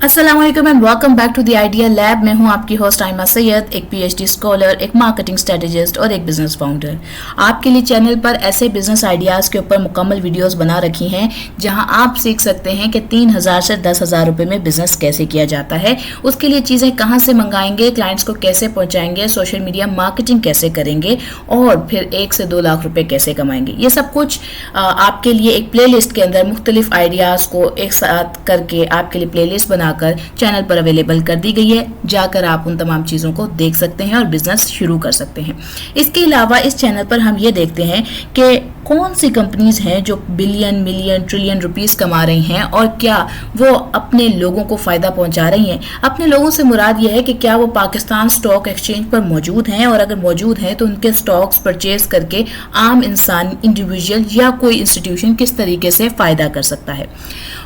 अस्सलाम वालेकुम and welcome back to the idea lab. मैं हूं आपकी होस्ट आयमा सैयद, एक पीएचडी स्कॉलर, एक मार्केटिंग स्ट्रेटेजिस्ट और एक बिजनेस फाउंडर। आपके लिए चैनल पर ऐसे बिजनेस आइडियाज़ के ऊपर मुकम्मल वीडियोस बना रखी हैं जहां आप सीख सकते हैं कि 3,000 से 10,000 रुपए में बिजनेस कैसे किया जाता है, उसके लिए चीज़ें कहां से मंगाएंगे, क्लाइंट्स को कैसे पहुंचाएंगे, सोशल मीडिया मार्केटिंग कैसे करेंगे और फिर 1 से 2 लाख रुपए कैसे कमाएंगे। ये सब कुछ आपके लिए एक प्ले लिस्ट के अंदर मुख्तलिफ आइडियाज़ को एक साथ करके आपके लिए प्ले लिस्ट बनाकर चैनल पर अवेलेबल कर दी गई है। जाकर आप उन तमाम चीज़ों को देख सकते हैं और बिजनेस शुरू कर सकते हैं। इसके अलावा इस चैनल पर हम ये देखते हैं कि कौन सी कंपनीज हैं जो बिलियन, मिलियन, ट्रिलियन रुपीस कमा रही हैं और क्या वो अपने लोगों को फायदा पहुंचा रही हैं। अपने लोगों से मुराद ये है कि क्या वो पाकिस्तान स्टॉक एक्सचेंज पर मौजूद हैं और अगर मौजूद हैं तो उनके स्टॉक्स परचेज करके आम इंसान, इंडिविजुअल या कोई इंस्टीट्यूशन किस तरीके से फायदा कर सकता है।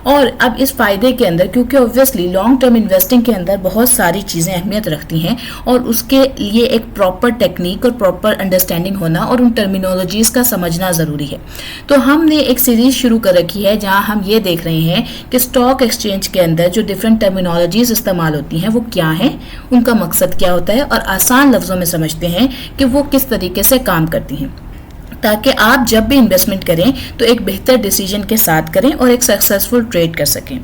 और अब इस फायदे के अंदर, क्योंकि ऑब्वियसली लॉन्ग टर्म इन्वेस्टिंग के अंदर बहुत सारी चीज़ें अहमियत रखती हैं और उसके लिए एक प्रॉपर टेक्निक और प्रॉपर अंडरस्टैंडिंग होना और उन टर्मिनोलॉजीज का समझना ज़रूरी है। तो हमने एक सीरीज शुरू कर रखी है जहां हम ये देख रहे हैं कि स्टॉक एक्सचेंज के अंदर जो डिफरेंट टर्मिनोलॉजीज इस्तेमाल होती हैं वो क्या हैं, उनका मकसद क्या होता है और आसान लफ्ज़ों में समझते हैं कि वो किस तरीके से काम करती हैं, ताकि आप जब भी इन्वेस्टमेंट करें तो एक बेहतर डिसीजन के साथ करें और एक सक्सेसफुल ट्रेड कर सकें।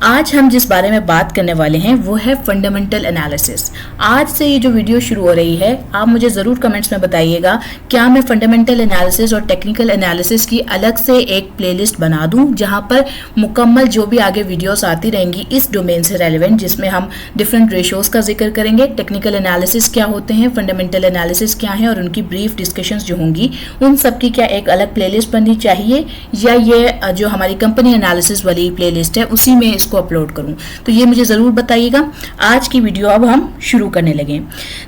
आज हम जिस बारे में बात करने वाले हैं वो है फंडामेंटल एनालिसिस। आज से ये जो वीडियो शुरू हो रही है, आप मुझे ज़रूर कमेंट्स में बताइएगा क्या मैं फंडामेंटल एनालिसिस और टेक्निकल एनालिसिस की अलग से एक प्लेलिस्ट बना दूं जहां पर मुकम्मल जो भी आगे वीडियोस आती रहेंगी इस डोमेन से रेलिवेंट, जिसमें हम डिफरेंट रेशोज़ का जिक्र करेंगे, टेक्निकल एनालिसिस क्या होते हैं, फंडामेंटल एनालिसिस क्या है और उनकी ब्रीफ डिस्कशंस जो होंगी उन सब की क्या एक अलग प्लेलिस्ट बननी चाहिए या ये जो हमारी कंपनी एनालिसिस वाली प्लेलिस्ट है उसी में इसको अपलोड करूं। तो ये मुझे ज़रूर बताइएगा। आज की वीडियो अब हम शुरू करने लगे।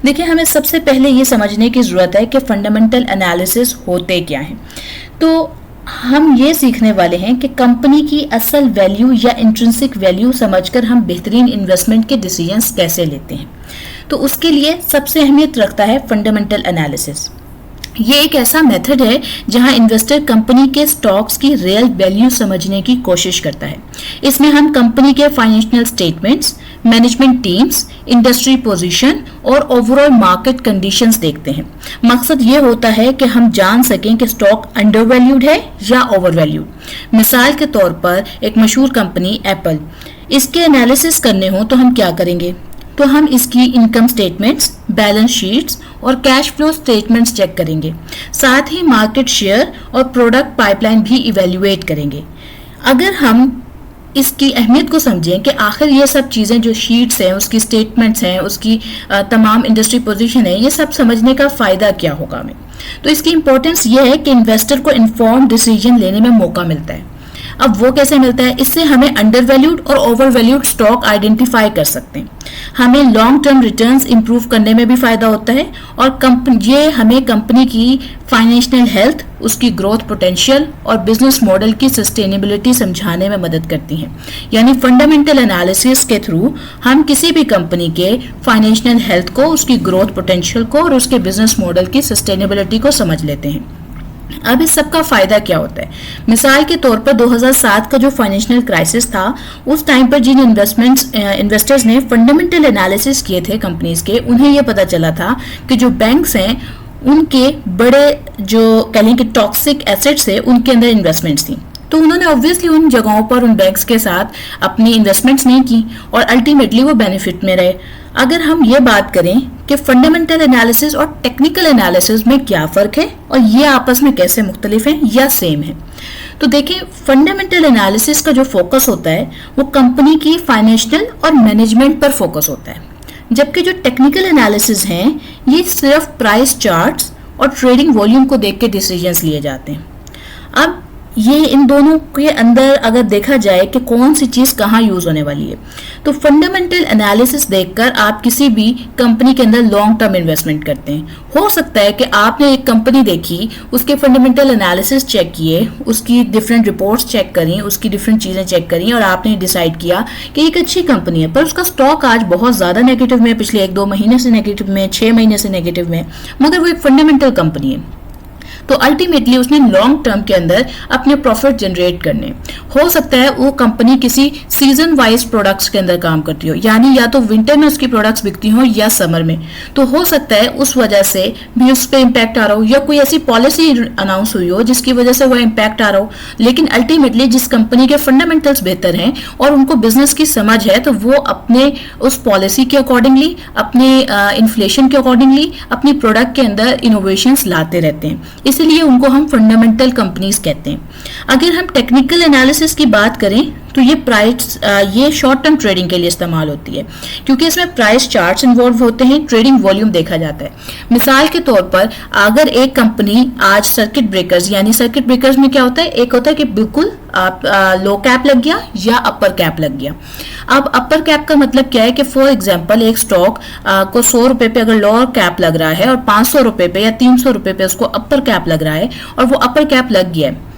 देखिए, हमें सबसे पहले ये समझने की ज़रूरत है कि फंडामेंटल एनालिसिस होते क्या हैं। तो हम ये सीखने वाले हैं कि कंपनी की असल वैल्यू या इंट्रिंसिक वैल्यू समझकर हम बेहतरीन इन्वेस्टमेंट के डिसीजंस कैसे लेते हैं। तो उसके लिए सबसे अहमियत रखता है फंडामेंटल एनालिसिस। ये एक ऐसा मेथड है जहां इन्वेस्टर कंपनी के स्टॉक्स की रियल वैल्यू समझने की कोशिश करता है। इसमें हम कंपनी के financial statements, management teams, industry position और ओवरऑल मार्केट कंडीशंस देखते हैं। मकसद ये होता है कि हम जान सकें कि स्टॉक अंडरवैल्यूड है या ओवरवैल्यूड। मिसाल के तौर पर एक मशहूर कंपनी एप्पल, इसके एनालिसिस करने हो तो हम क्या करेंगे? तो हम इसकी इनकम स्टेटमेंट्स, बैलेंस शीट्स और कैश फ्लो स्टेटमेंट्स चेक करेंगे। साथ ही मार्केट शेयर और प्रोडक्ट पाइपलाइन भी इवेल्युएट करेंगे। अगर हम इसकी अहमियत को समझें कि आखिर ये सब चीज़ें जो शीट्स हैं, उसकी स्टेटमेंट्स हैं, उसकी तमाम इंडस्ट्री पोजीशन है, ये सब समझने का फ़ायदा क्या होगा हमें, तो इसकी इंपॉर्टेंस ये है कि इन्वेस्टर को इन्फॉर्म डिसीजन लेने में मौका मिलता है। अब वो कैसे मिलता है? इससे हमें अंडरवैल्यूड और ओवरवैल्यूड स्टॉक आइडेंटिफाई कर सकते हैं। हमें लॉन्ग टर्म रिटर्न्स इंप्रूव करने में भी फायदा होता है और ये हमें कंपनी की फाइनेंशियल हेल्थ, उसकी ग्रोथ पोटेंशियल और बिजनेस मॉडल की सस्टेनेबिलिटी समझाने में मदद करती हैं। यानी फंडामेंटल एनालिसिस के थ्रू हम किसी भी कंपनी के फाइनेंशियल हेल्थ को, उसकी ग्रोथ पोटेंशियल को और उसके बिजनेस मॉडल की सस्टेनेबिलिटी को समझ लेते हैं। अब इस सब का फायदा क्या होता है? मिसाल के तौर पर 2007 का जो फाइनेंशियल क्राइसिस था, उस टाइम पर जिन इन्वेस्टर्स ने फंडामेंटल एनालिसिस किए थे कंपनीज के, उन्हें यह पता चला था कि जो बैंक्स हैं उनके बड़े जो कह लें कि टॉक्सिक एसेट्स है उनके अंदर इन्वेस्टमेंट्स थी। तो उन्होंने ऑब्वियसली उन जगहों पर उन बैंक्स के साथ अपनी इन्वेस्टमेंट्स नहीं की और अल्टीमेटली वो बेनिफिट में रहे। अगर हम ये बात करें कि फंडामेंटल एनालिसिस और टेक्निकल एनालिसिस में क्या फ़र्क है और ये आपस में कैसे मुख्तलिफ हैं या सेम है, तो देखिए, फंडामेंटल एनालिसिस का जो फोकस होता है वो कंपनी की फाइनेंशियल और मैनेजमेंट पर फोकस होता है, जबकि जो टेक्निकल एनालिसिस हैं ये सिर्फ प्राइस चार्ट्स और ट्रेडिंग वॉल्यूम को देख के डिसीजंस लिए जाते हैं। अब ये इन दोनों के अंदर अगर देखा जाए कि कौन सी चीज़ कहाँ यूज़ होने वाली है, तो फंडामेंटल एनालिसिस देखकर आप किसी भी कंपनी के अंदर लॉन्ग टर्म इन्वेस्टमेंट करते हैं। हो सकता है कि आपने एक कंपनी देखी, उसके फंडामेंटल एनालिसिस चेक किए, उसकी डिफरेंट रिपोर्ट्स चेक करी, उसकी डिफरेंट चीज़ें चेक करी और आपने डिसाइड किया कि एक अच्छी कंपनी है, पर उसका स्टॉक आज बहुत ज़्यादा नेगेटिव में, पिछले 1-2 महीने से नेगेटिव में, 6 महीने से नेगेटिव में, मगर वो एक फंडामेंटल कंपनी है। तो अल्टीमेटली उसने लॉन्ग टर्म के अंदर अपने प्रॉफिट जनरेट करने। हो सकता है वो कंपनी किसी सीजन वाइज प्रोडक्ट्स के अंदर काम करती हो, यानी या तो विंटर में उसकी प्रोडक्ट्स बिकती हो या समर में, तो हो सकता है उस वजह से भी उस पर इम्पैक्ट आ रहा हो, या कोई ऐसी पॉलिसी अनाउंस हुई हो जिसकी वजह से वो इम्पैक्ट आ रहा हो। लेकिन अल्टीमेटली जिस कंपनी के फंडामेंटल्स बेहतर हैं और उनको बिजनेस की समझ है, तो वो अपने उस पॉलिसी के अकॉर्डिंगली, अपने इन्फ्लेशन के अकॉर्डिंगली अपनी प्रोडक्ट के अंदर इनोवेशंस लाते रहते हैं, इसीलिए उनको हम फंडामेंटल कंपनीज कहते हैं। अगर हम टेक्निकल एनालिसिस की बात करें तो ये शॉर्ट टर्म ट्रेडिंग के लिए इस्तेमाल होती है, क्योंकि इसमें प्राइस चार्ट्स इन्वॉल्व होते हैं, ट्रेडिंग वॉल्यूम देखा जाता है। मिसाल के तौर पर अगर एक कंपनी आज सर्किट ब्रेकर्स, यानी सर्किट ब्रेकर्स में क्या होता है, एक होता है कि बिल्कुल आप लो कैप लग गया या अपर कैप लग गया। अब अपर कैप का मतलब क्या है कि फॉर एग्जांपल एक स्टॉक को 100 रुपए पे अगर लोअर कैप लग रहा है और 500 रुपए पे या 300 रुपए पे उसको अपर कैप लग रहा है और वो अपर कैप लग गया है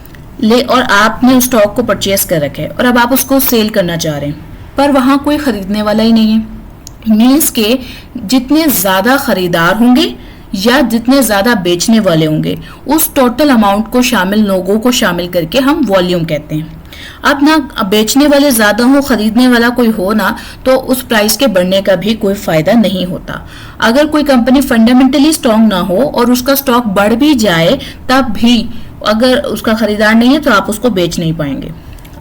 और आपने उस स्टॉक को परचेस कर रखा है और अब आप उसको सेल करना चाह रहे हैं, पर वहां कोई खरीदने वाला ही नहीं है। मीन्स के जितने ज्यादा खरीदार होंगे या जितने ज्यादा बेचने वाले होंगे, उस टोटल अमाउंट को शामिल, लोगों को शामिल करके हम वॉल्यूम कहते हैं। अब ना बेचने वाले ज्यादा हो, खरीदने वाला कोई हो ना, तो उस प्राइस के बढ़ने का भी कोई फायदा नहीं होता। अगर कोई कंपनी फंडामेंटली स्ट्रांग ना हो और उसका स्टॉक बढ़ भी जाए, तब भी अगर उसका खरीदार नहीं है तो आप उसको बेच नहीं पाएंगे।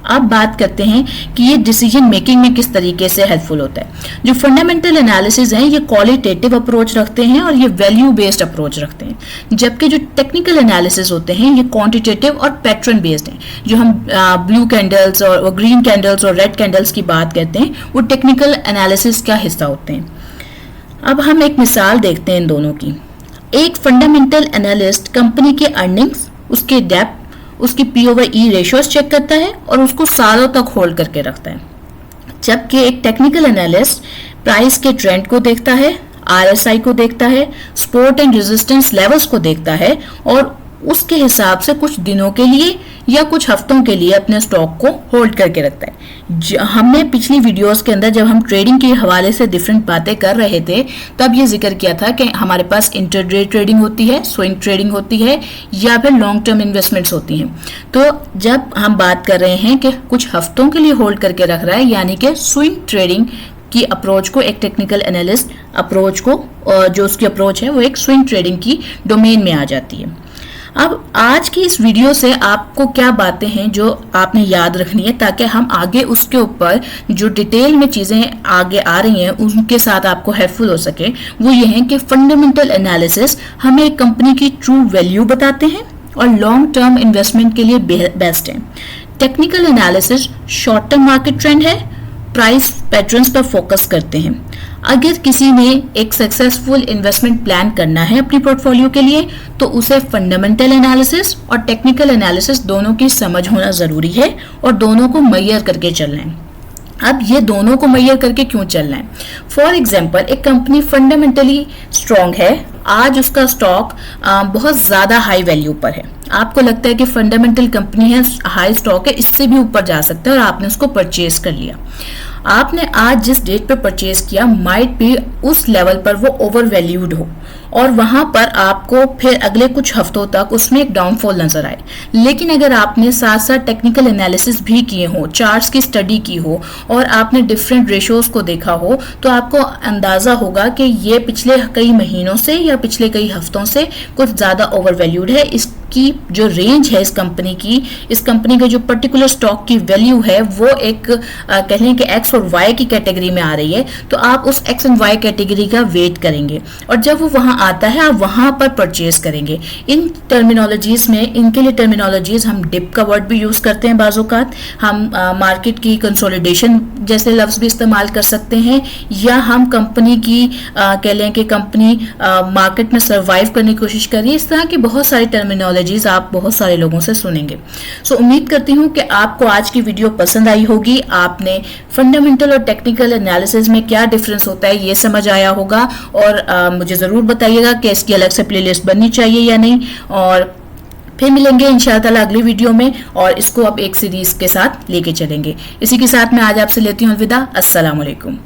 अब बात करते हैं कि ये डिसीजन मेकिंग में किस तरीके से हेल्पफुल होता है। जो फंडामेंटल एनालिसिस है ये क्वालिटेटिव अप्रोच रखते हैं और ये वैल्यू बेस्ड अप्रोच रखते हैं, जबकि जो टेक्निकल एनालिसिस होते हैं ये क्वांटिटेटिव और पैटर्न बेस्ड हैं। जो हम ब्लू कैंडल्स और ग्रीन कैंडल्स और रेड कैंडल्स की बात करते हैं, वो टेक्निकल एनालिसिस का हिस्सा होते हैं। अब हम एक मिसाल देखते हैं इन दोनों की। एक फंडामेंटल एनालिस्ट कंपनी के अर्निंग्स, उसके डेप्थ, उसकी P/E रेशियोज चेक करता है और उसको सालों तक होल्ड करके रखता है, जबकि एक टेक्निकल एनालिस्ट प्राइस के ट्रेंड को देखता है, RSI को देखता है, सपोर्ट एंड रेजिस्टेंस लेवल्स को देखता है और उसके हिसाब से कुछ दिनों के लिए या कुछ हफ्तों के लिए अपने स्टॉक को होल्ड करके रखता है। हमने पिछली वीडियोस के अंदर जब हम ट्रेडिंग के हवाले से डिफरेंट बातें कर रहे थे, तब ये जिक्र किया था कि हमारे पास इंटरडे ट्रेडिंग होती है, स्विंग ट्रेडिंग होती है या फिर लॉन्ग टर्म इन्वेस्टमेंट्स होती हैं। तो जब हम बात कर रहे हैं कि कुछ हफ्तों के लिए होल्ड करके रख रहा है, यानी कि स्विंग ट्रेडिंग की अप्रोच को एक टेक्निकल एनालिस्ट अप्रोच को, जो उसकी अप्रोच है वो एक स्विंग ट्रेडिंग की डोमेन में आ जाती है। अब आज की इस वीडियो से आपको क्या बातें हैं जो आपने याद रखनी है, ताकि हम आगे उसके ऊपर जो डिटेल में चीजें आगे आ रही हैं उनके साथ आपको हेल्पफुल हो सके। वो ये है कि फंडामेंटल एनालिसिस हमें एक कंपनी की ट्रू वैल्यू बताते हैं और लॉन्ग टर्म इन्वेस्टमेंट के लिए बेस्ट है। Technical analysis short term market trend है, प्राइस पैटर्न्स पर फोकस करते हैं। अगर किसी ने एक सक्सेसफुल इन्वेस्टमेंट प्लान करना है अपनी पोर्टफोलियो के लिए, तो उसे फंडामेंटल एनालिसिस और टेक्निकल एनालिसिस दोनों की समझ होना जरूरी है और दोनों को मैयर करके चलना है। अब ये दोनों को मैयर करके क्यों चलना है? फॉर एग्जाम्पल, एक कंपनी फंडामेंटली स्ट्रांग है, आज उसका स्टॉक बहुत ज्यादा हाई वैल्यू पर है, आपको लगता है कि फंडामेंटल कंपनी है, हाई स्टॉक है, इससे भी ऊपर जा सकता है और आपने उसको परचेज कर लिया। आपने आज जिस डेट पे परचेज किया माइट भी उस लेवल पर वो ओवर वैल्यूड हो और वहां पर आपको फिर अगले कुछ हफ्तों तक उसमें एक डाउनफॉल नजर आए। लेकिन अगर आपने साथ साथ टेक्निकल एनालिसिस भी किए हो, चार्ट्स की स्टडी की हो और आपने डिफरेंट रेशियोज को देखा हो, तो आपको अंदाजा होगा कि ये पिछले कई महीनों से या पिछले कई हफ्तों से कुछ ज्यादा ओवर वैल्यूड है। इसकी जो रेंज है इस कंपनी के जो पर्टिकुलर स्टॉक की वैल्यू है वो एक कह लें कि एक्स और वाई की कैटेगरी में आ रही है, तो आप उस एक्स एंड वाई कैटेगरी का वेट करेंगे और जब वो वहां आता है आप वहां पर परचेज करेंगे। इन टर्मिनोलॉजीज में, इनके लिए टर्मिनोलॉजीज हम डिप का वर्ड भी यूज करते हैं, बाज़-औक़ात हम मार्केट की कंसोलिडेशन जैसे लफ्ज भी इस्तेमाल कर सकते हैं, या हम कंपनी की कह लें कि कंपनी मार्केट में सर्वाइव करने की कोशिश कर रही है। इस तरह की बहुत सारी टर्मिनोलॉजीज आप बहुत सारे लोगों से सुनेंगे। उम्मीद करती हूँ कि आपको आज की वीडियो पसंद आई होगी, आपने फंडामेंटल और टेक्निकल एनालिसिस में क्या डिफरेंस होता है ये समझ आया होगा और मुझे जरूर बताइएगा कि इसकी अलग से प्लेलिस्ट बननी चाहिए या नहीं। और फिर मिलेंगे इंशाअल्लाह अगली वीडियो में और इसको अब एक सीरीज के साथ लेके चलेंगे। इसी के साथ मैं आज आपसे लेती हूँ अलविदा। अस्सलाम वालेकुम।